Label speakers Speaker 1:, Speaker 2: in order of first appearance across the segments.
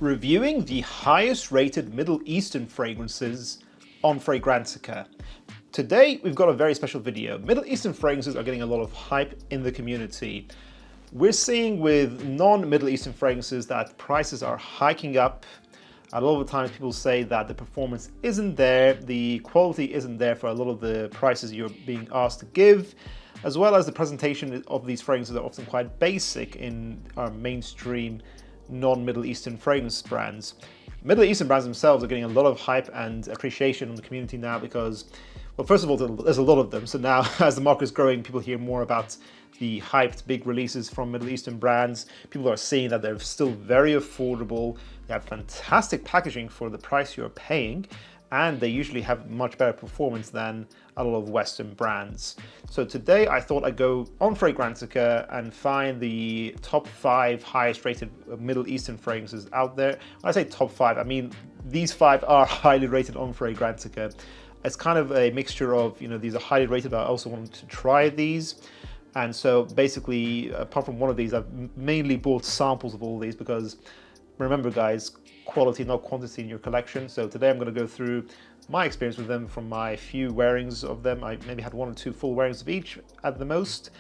Speaker 1: Reviewing the highest rated Middle Eastern fragrances on Fragrantica. Today we've got a very special video. Middle Eastern fragrances are getting a lot of hype in the community. We're seeing with non-Middle Eastern fragrances that prices are hiking up. A lot of the times people say that the performance isn't there, the quality isn't there for a lot of the prices you're being asked to give, as well as the presentation of these fragrances are often quite basic in our mainstream non-Middle Eastern fragrance brands. Middle Eastern brands themselves are getting a lot of hype and appreciation in the community now because, well, first of all, there's a lot of them. So now as the market is growing, people hear more about the hyped big releases from Middle Eastern brands. People are seeing that they're still very affordable. They have fantastic packaging for the price you're paying, and they usually have much better performance than a lot of Western brands. So today I thought I'd go on Fragrantica and find the top 5 highest rated Middle Eastern fragrances out there. When I say top 5, I mean these 5 are highly rated on Fragrantica. It's kind of a mixture of, these are highly rated, but I also wanted to try these. And so basically, apart from one of these, I've mainly bought samples of all these because remember guys, quality not quantity in your collection. So today I'm going to go through my experience with them from my few wearings of them. I maybe had 1 or 2 full wearings of each at the most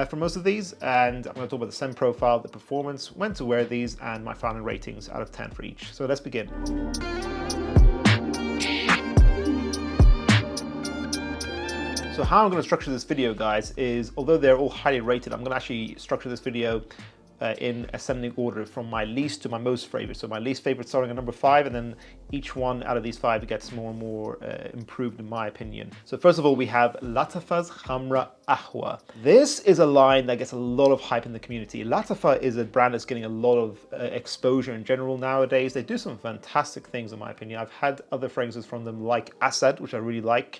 Speaker 1: for most of these, and I'm going to talk about the scent profile, the performance, when to wear these, and my final ratings out of 10 for each. So let's begin. So how I'm going to structure this video, guys, is although they're all highly rated, I'm going to actually structure this video in ascending order from my least to my most favorite. So my least favorite starting at number 5, and then each one out of these 5 gets more and more improved in my opinion. So first of all, we have Lattafa's Khamrah Qahwa. This is a line that gets a lot of hype in the community. Lattafa is a brand that's getting a lot of exposure in general nowadays. They do some fantastic things in my opinion. I've had other fragrances from them like Asad, which I really like.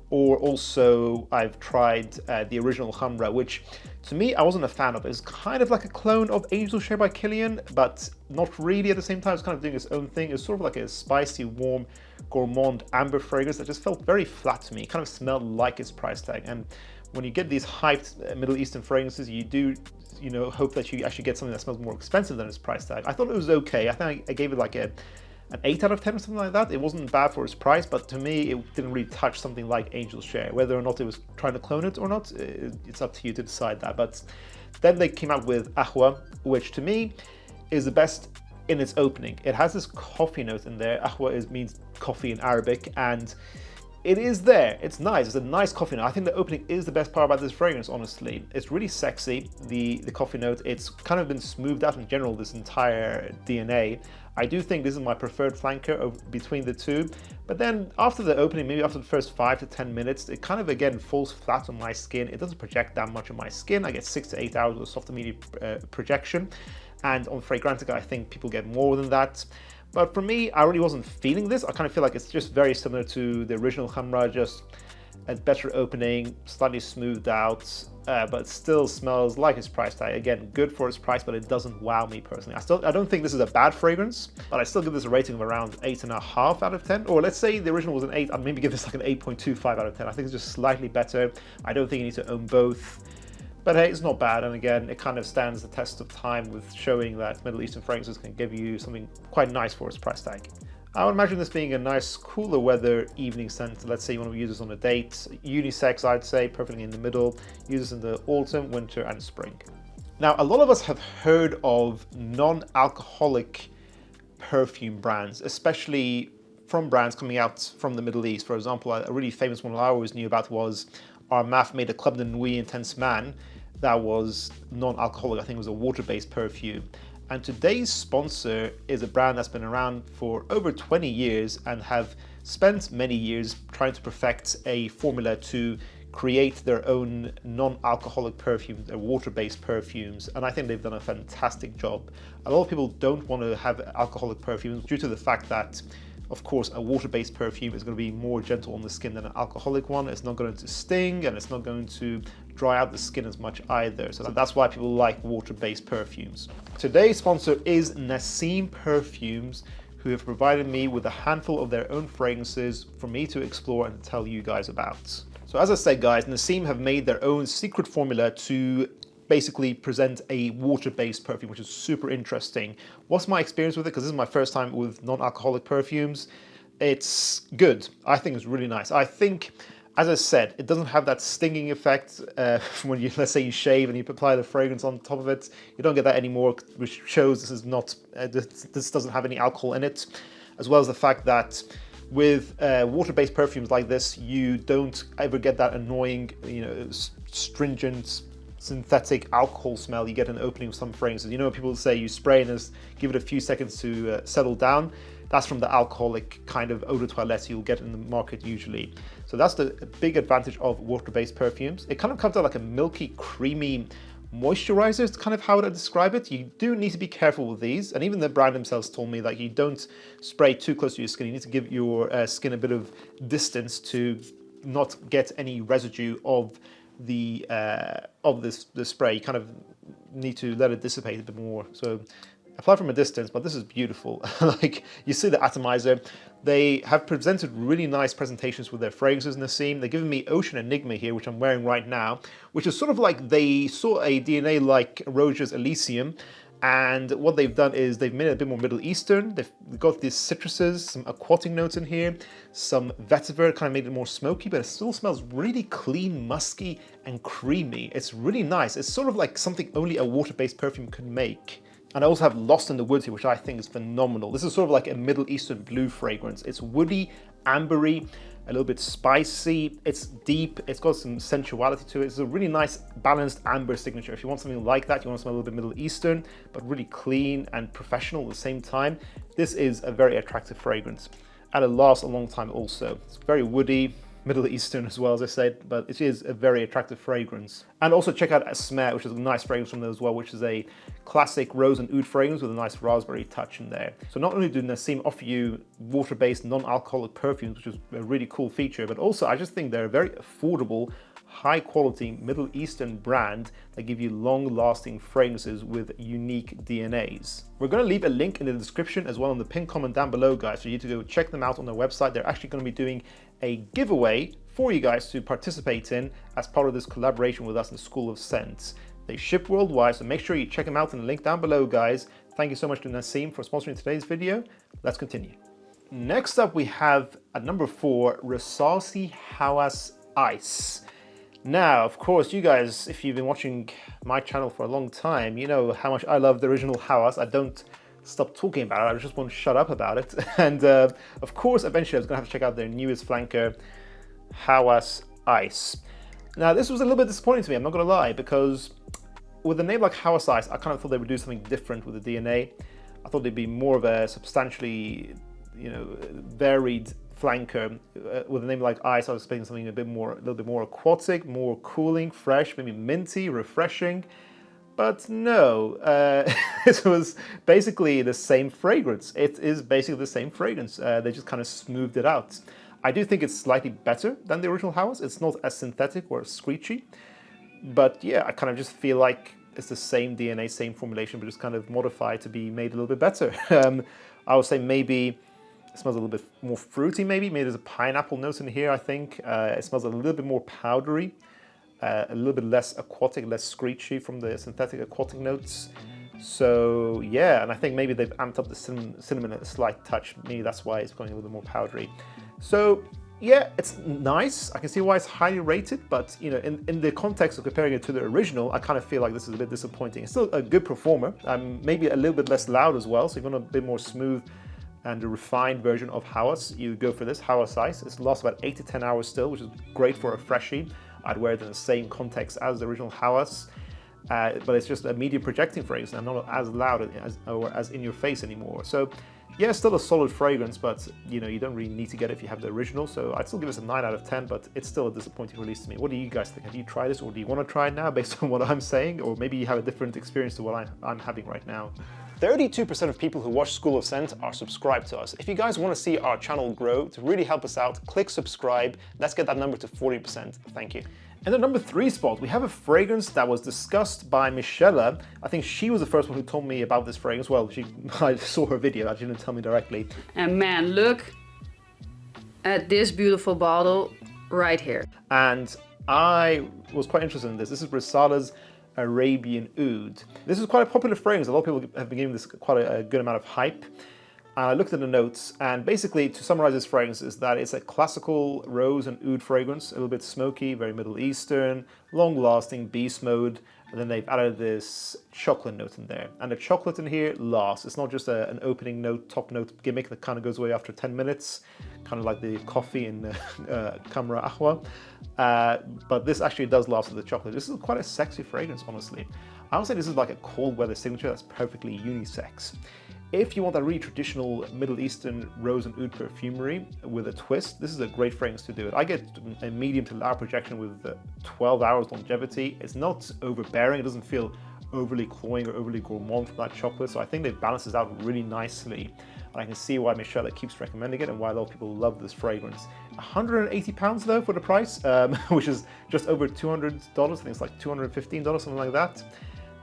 Speaker 1: Or also I've tried the original Khamrah, which to me I wasn't a fan of. It's kind of like a clone of Angel Share by Kilian, but not really at the same time. It's kind of doing its own thing. It's sort of like a spicy, warm, gourmand amber fragrance that just felt very flat to me. It kind of smelled like its price tag. And when you get these hyped Middle Eastern fragrances, you do hope that you actually get something that smells more expensive than its price tag. I thought it was okay. I think I gave it like an 8 out of 10 or something like that. It wasn't bad for its price, but to me it didn't really touch something like Angel's Share. Whether or not it was trying to clone it or not, it's up to you to decide that. But then they came out with Qahwa, which to me is the best in its opening. It has this coffee note in there. Qahwa means coffee in Arabic, and it is there. It's nice. It's a nice coffee note. I think the opening is the best part about this fragrance, honestly. It's really sexy, the coffee note. It's kind of been smoothed out in general, this entire DNA. I do think this is my preferred flanker between the two. But then after the opening, maybe after the first 5 to 10 minutes, it kind of again falls flat on my skin. It doesn't project that much on my skin. I get 6 to 8 hours of soft immediate projection. And on Fragrantica, I think people get more than that. But for me, I really wasn't feeling this. I kind of feel like it's just very similar to the original Khamrah, just a better opening, slightly smoothed out, but still smells like its price tag. Again, good for its price, but it doesn't wow me personally. I don't think this is a bad fragrance, but I still give this a rating of around 8.5 out of 10. Or let's say the original was an 8, I'd maybe give this like an 8.25 out of 10. I think it's just slightly better. I don't think you need to own both. But hey, it's not bad, and again, it kind of stands the test of time with showing that Middle Eastern fragrances can give you something quite nice for its price tag. I would imagine this being a nice cooler weather evening scent. Let's say you want to use this on a date. Unisex, I'd say, perfectly in the middle. Use this in the autumn, winter, and spring. Now, a lot of us have heard of non-alcoholic perfume brands, especially from brands coming out from the Middle East. For example, a really famous one I always knew about was Armaf made a Club de Nuit Intense Man that was non-alcoholic. I think it was a water-based perfume. And today's sponsor is a brand that's been around for over 20 years and have spent many years trying to perfect a formula to create their own non-alcoholic perfumes, their water-based perfumes, and I think they've done a fantastic job. A lot of people don't want to have alcoholic perfumes due to the fact that, of course, a water-based perfume is going to be more gentle on the skin than an alcoholic one. It's not going to sting, and it's not going to dry out the skin as much either. So that's why people like water-based perfumes. Today's sponsor is Nassim Perfumes, who have provided me with a handful of their own fragrances for me to explore and tell you guys about. So as I said, guys, Nassim have made their own secret formula to basically present a water-based perfume, which is super interesting. What's my experience with it? Because this is my first time with non-alcoholic perfumes. It's good. I think it's really nice. I think, as I said, it doesn't have that stinging effect when you, let's say, you shave and you apply the fragrance on top of it. You don't get that anymore, which shows this is not, this doesn't have any alcohol in it, as well as the fact that with water-based perfumes like this, you don't ever get that annoying, stringent, synthetic alcohol smell you get in the opening of some fragrances. You know, people say you spray and just give it a few seconds to settle down. That's from the alcoholic kind of eau de toilette you'll get in the market usually. So that's the big advantage of water-based perfumes. It kind of comes out like a milky, creamy moisturizer is kind of how I describe it. You do need to be careful with these, and even the brand themselves told me that you don't spray too close to your skin. You need to give your skin a bit of distance to not get any residue of the spray. You kind of need to let it dissipate a bit more. So apply from a distance, but this is beautiful. Like, you see the atomizer. They have presented really nice presentations with their fragrances, Nassim. They're giving me Ocean Enigma here, which I'm wearing right now, which is sort of like they saw a DNA like Roger's Elysium, and what they've done is they've made it a bit more Middle Eastern. They've got these citruses, some aquatic notes in here, some vetiver, kind of made it more smoky, but it still smells really clean, musky, and creamy. It's really nice. It's sort of like something only a water-based perfume could make. And I also have Lost in the Woods here, which I think is phenomenal. This is sort of like a Middle Eastern blue fragrance. It's woody, ambery, a little bit spicy. It's deep. It's got some sensuality to it. It's a really nice, balanced amber signature. If you want something like that, you want to smell a little bit Middle Eastern, but really clean and professional at the same time, this is a very attractive fragrance. And it lasts a long time also. It's very woody, Middle Eastern as well, as I said, but it is a very attractive fragrance. And also check out Asmer, which is a nice fragrance from there as well, which is a classic rose and oud fragrance with a nice raspberry touch in there. So not only do Nassim offer you water-based non-alcoholic perfumes, which is a really cool feature, but also I just think they're a very affordable, high-quality Middle Eastern brand that give you long-lasting fragrances with unique DNAs. We're going to leave a link in the description as well in the pinned comment down below, guys, for you to go check them out on their website. They're actually going to be doing a giveaway for you guys to participate in as part of this collaboration with us in the School of Scents. They ship worldwide, so make sure you check them out in the link down below, guys. Thank you so much to Nassim for sponsoring today's video. Let's continue. Next up, we have at number 4, Rasasi Hawas Ice. Now, of course, you guys, if you've been watching my channel for a long time, you know how much I love the original Hawas. I don't stop talking about it. I just won't shut up about it. And of course, eventually I was going to have to check out their newest flanker, Hawas Ice. Now, this was a little bit disappointing to me, I'm not going to lie, because with a name like Hawas Ice, I kind of thought they would do something different with the DNA. I thought they'd be more of a substantially, varied flanker. With a name like Ice, I was expecting something a little bit more aquatic, more cooling, fresh, maybe minty, refreshing. But no, it was basically the same fragrance. It is basically the same fragrance. They just kind of smoothed it out. I do think it's slightly better than the original Hawas. It's not as synthetic or as screechy. But yeah, I kind of just feel like it's the same DNA, same formulation, but just kind of modified to be made a little bit better. I would say maybe it smells a little bit more fruity, maybe there's a pineapple note in here, I think. It smells a little bit more powdery, a little bit less aquatic, less screechy from the synthetic aquatic notes. So yeah, and I think maybe they've amped up the cinnamon a slight touch. Maybe that's why it's going a little bit more powdery. So yeah, it's nice. I can see why it's highly rated, but in the context of comparing it to the original, I kind of feel like this is a bit disappointing. It's still a good performer, maybe a little bit less loud as well. So if you want a bit more smooth and a refined version of Hawas, you go for this Hawas Ice. It lasts about 8 to 10 hours still, which is great for a freshie. I'd wear it in the same context as the original Hawas, but it's just a medium projecting fragrance and not as loud as in your face anymore. So yeah, still a solid fragrance, but you don't really need to get it if you have the original. So I'd still give this a 9 out of 10, but it's still a disappointing release to me. What do you guys think? Have you tried this, or do you want to try it now based on what I'm saying? Or maybe you have a different experience to what I'm having right now. 32% of people who watch School of Scent are subscribed to us. If you guys want to see our channel grow, to really help us out, click subscribe. Let's get that number to 40%. Thank you. In the number 3 spot, we have a fragrance that was discussed by Michelle. I think she was the first one who told me about this fragrance. Well, I saw her video, she didn't tell me directly.
Speaker 2: And man, look at this beautiful bottle right here.
Speaker 1: And I was quite interested in this. This is Resala's Arabian Oud. This is quite a popular fragrance. A lot of people have been giving this quite a good amount of hype. I looked at the notes, and basically, to summarize this fragrance, is that it's a classical rose and oud fragrance, a little bit smoky, very Middle Eastern, long-lasting, beast mode, and then they've added this chocolate note in there. And the chocolate in here lasts. It's not just an opening note, top note gimmick that kind of goes away after 10 minutes, kind of like the coffee in Khamrah Qahwa. But this actually does last with the chocolate. This is quite a sexy fragrance, honestly. I would say this is like a cold weather signature that's perfectly unisex. If you want that really traditional Middle Eastern rose and oud perfumery with a twist, this is a great fragrance to do it. I get a medium to loud projection with 12 hours longevity. It's not overbearing. It doesn't feel overly cloying or overly gourmand from that chocolate. So I think it balances out really nicely. And I can see why Michelle keeps recommending it and why a lot of people love this fragrance. £180 though for the price, which is just over $200. I think it's like $215, something like that.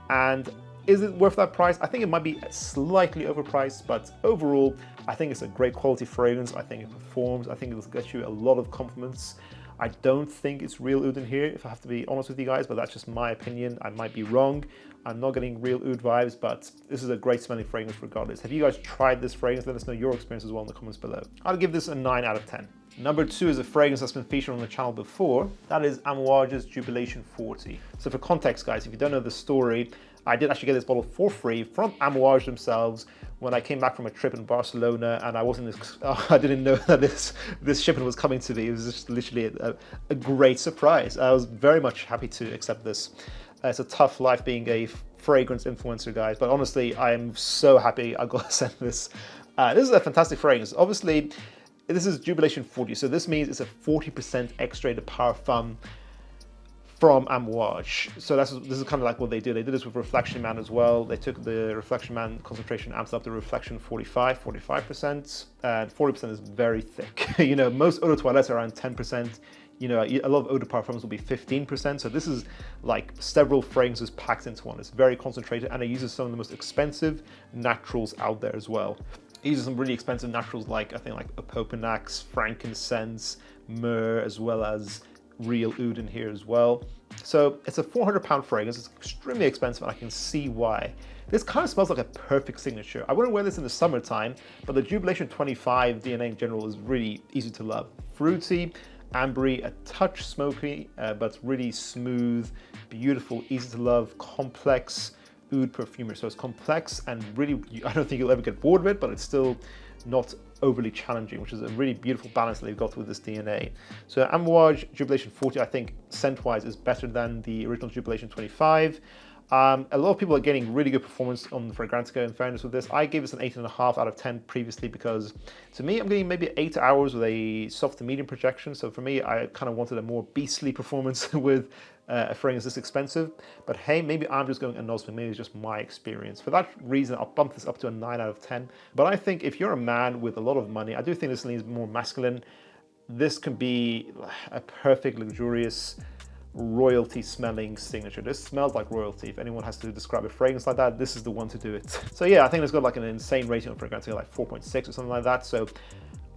Speaker 1: And is it worth that price? I think it might be slightly overpriced, but overall, I think it's a great quality fragrance. I think it performs. I think it'll get you a lot of compliments. I don't think it's real oud in here, if I have to be honest with you guys, but that's just my opinion. I might be wrong. I'm not getting real oud vibes, but this is a great smelling fragrance regardless. Have you guys tried this fragrance? Let us know your experience as well in the comments below. I'll give this a 9 out of 10. Number 2 is a fragrance that's been featured on the channel before. That is Amouage's Jubilation 40. So for context, guys, if you don't know the story, I did actually get this bottle for free from Amouage themselves when I came back from a trip in Barcelona, and I didn't know that this shipment was coming to me. It was just literally a great surprise. I was very much happy to accept this. It's a tough life being a fragrance influencer, guys, but honestly, I am so happy I got to send this. This is a fantastic fragrance. Obviously, this is Jubilation 40, so this means it's a 40% extrait of Parfum from Amouage. So this is kind of like what they did. They did this with Reflection Man as well. They took the Reflection Man concentration, amped up to Reflection 45%, and 40% is very thick. You know, most eau de toilettes are around 10%. You know, a lot of eau de parfums will be 15%. So this is like several fragrances packed into one. It's very concentrated, and it uses some of the most expensive naturals out there as well. It uses some really expensive naturals like, I think, like opopanax, frankincense, myrrh, as well as real oud in here as well. So it's a £400 fragrance. It's extremely expensive, and I can see why. This kind of smells like a perfect signature. I wouldn't wear this in the summertime, but the Jubilation 25 DNA in general is really easy to love. Fruity, ambery, a touch smoky, but really smooth, beautiful, easy to love, complex oud perfumery. So it's complex and really, I don't think you'll ever get bored of it, but it's still not overly challenging, which is a really beautiful balance that they've got with this DNA. So Amouage Jubilation 40, I think scent-wise is better than the original Jubilation 25. A lot of people are getting really good performance on the Fragrantica in fairness with this. I gave this an 8.5 out of 10 previously because to me, I'm getting maybe 8 hours with a soft to medium projection. So for me, I kind of wanted a more beastly performance with a fragrance this expensive. But hey, maybe I'm just going anosmic. Maybe it's just my experience. For that reason, I'll bump this up to a 9 out of 10. But I think if you're a man with a lot of money, I do think this leans more masculine. This can be a perfect, luxurious, royalty smelling signature. This smells like royalty. If anyone has to describe a fragrance like that, this is the one to do it. So yeah, I think it's got like an insane rating on Fragrantica, like 4.6 or something like that. So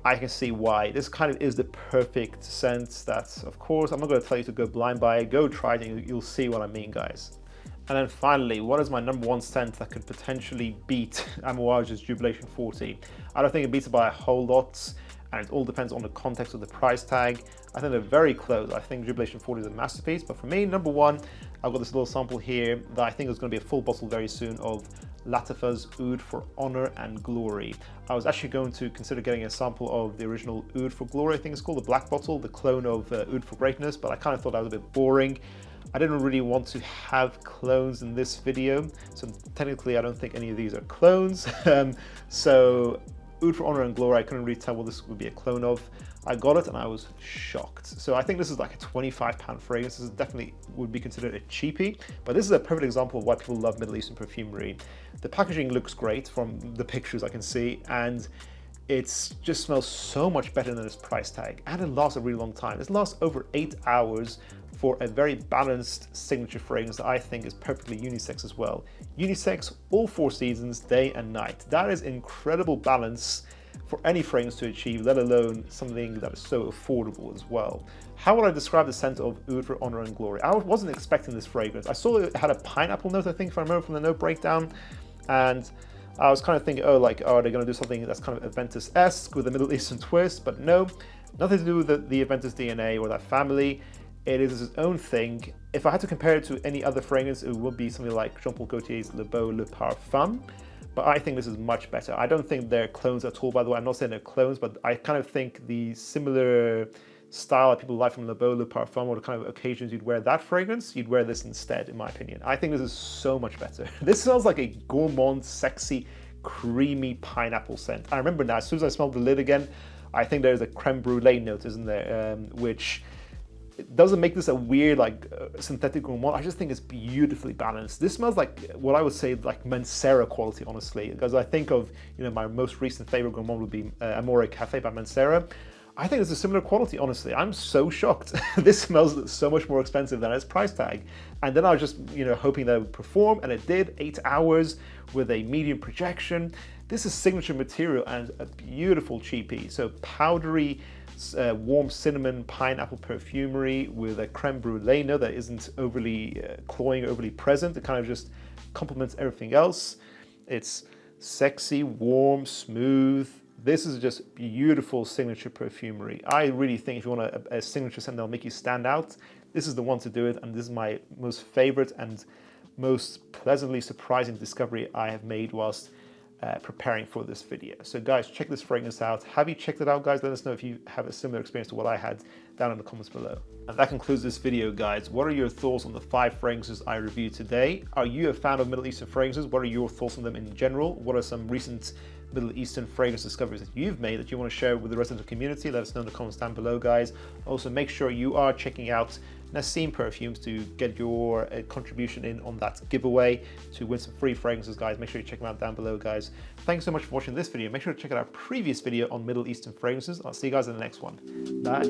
Speaker 1: I can see why. This kind of is the perfect scent that, of course, I'm not going to tell you to go blind by it. Go try it and you'll see what I mean, guys. And then finally, what is my number 1 scent that could potentially beat Amouage's Jubilation 40? I don't think it beats it by a whole lot, and it all depends on the context of the price tag. I think they're very close. I think Jubilation 40 is a masterpiece, but for me, number 1, I've got this little sample here that I think is going to be a full bottle very soon of Lattafa's Oud for Honor and Glory. I was actually going to consider getting a sample of the original Oud for Glory, I think it's called, the black bottle, the clone of Oud for Greatness, but I kind of thought that was a bit boring. I didn't really want to have clones in this video, so technically I don't think any of these are clones. So Oud for Honor and Glory, I couldn't really tell what this would be a clone of. I got it and I was shocked. So I think this is like a £25 fragrance. This is definitely would be considered a cheapie, but this is a perfect example of why people love Middle Eastern perfumery. The packaging looks great from the pictures I can see, and it just smells so much better than its price tag, and it lasts a really long time. This lasts over 8 hours for a very balanced signature fragrance that I think is perfectly unisex as well. Unisex, all 4 seasons, day and night. That is incredible balance for any fragrance to achieve, let alone something that is so affordable as well. How would I describe the scent of Oud for Honor and Glory? I wasn't expecting this fragrance. I saw it had a pineapple note, I think, if I remember from the note breakdown. And I was kind of thinking, oh, like, are they going to do something that's kind of Aventus-esque with a Middle Eastern twist? But no, nothing to do with the Aventus DNA or that family. It is its own thing. If I had to compare it to any other fragrance, it would be something like Jean-Paul Gaultier's Le Beau, Le Parfum. But I think this is much better. I don't think they're clones at all, by the way. I'm not saying they're clones, but I kind of think the similar style that people like from Le Beau, Le Parfum, or the kind of occasions you'd wear that fragrance, you'd wear this instead, in my opinion. I think this is so much better. This smells like a gourmand, sexy, creamy pineapple scent. I remember now, as soon as I smelled the lid again, I think there's a creme brulee note, isn't there? Which it doesn't make this a weird, like, synthetic gourmand. I just think it's beautifully balanced. This smells like what I would say like Mancera quality, honestly, because I think of, you know, my most recent favorite gourmand would be Amore Cafe by Mancera. I think it's a similar quality, honestly. I'm so shocked. This smells so much more expensive than its price tag. And then I was just, you know, hoping that it would perform, and it did. 8 hours with a medium projection. This is signature material and a beautiful cheapie. So powdery, warm cinnamon pineapple perfumery with a creme brulee note that isn't overly cloying, overly present. It kind of just complements everything else. It's sexy, warm, smooth. This is just beautiful signature perfumery. I really think if you want a signature scent that'll make you stand out, this is the one to do it. And this is my most favorite and most pleasantly surprising discovery I have made whilst preparing for this video. So guys, check this fragrance out. Have you checked it out, guys? Let us know if you have a similar experience to what I had down in the comments below. And that concludes this video, guys. What are your thoughts on the 5 fragrances I reviewed today? Are you a fan of Middle Eastern fragrances? What are your thoughts on them in general? What are some recent Middle Eastern fragrance discoveries that you've made that you want to share with the rest of the community? Let us know in the comments down below, guys. Also, make sure you are checking out Nassim Perfumes to get your contribution in on that giveaway to win some free fragrances, guys. Make sure you check them out down below, guys. Thanks so much for watching this video. Make sure to check out our previous video on Middle Eastern fragrances. I'll see you guys in the next one. Bye.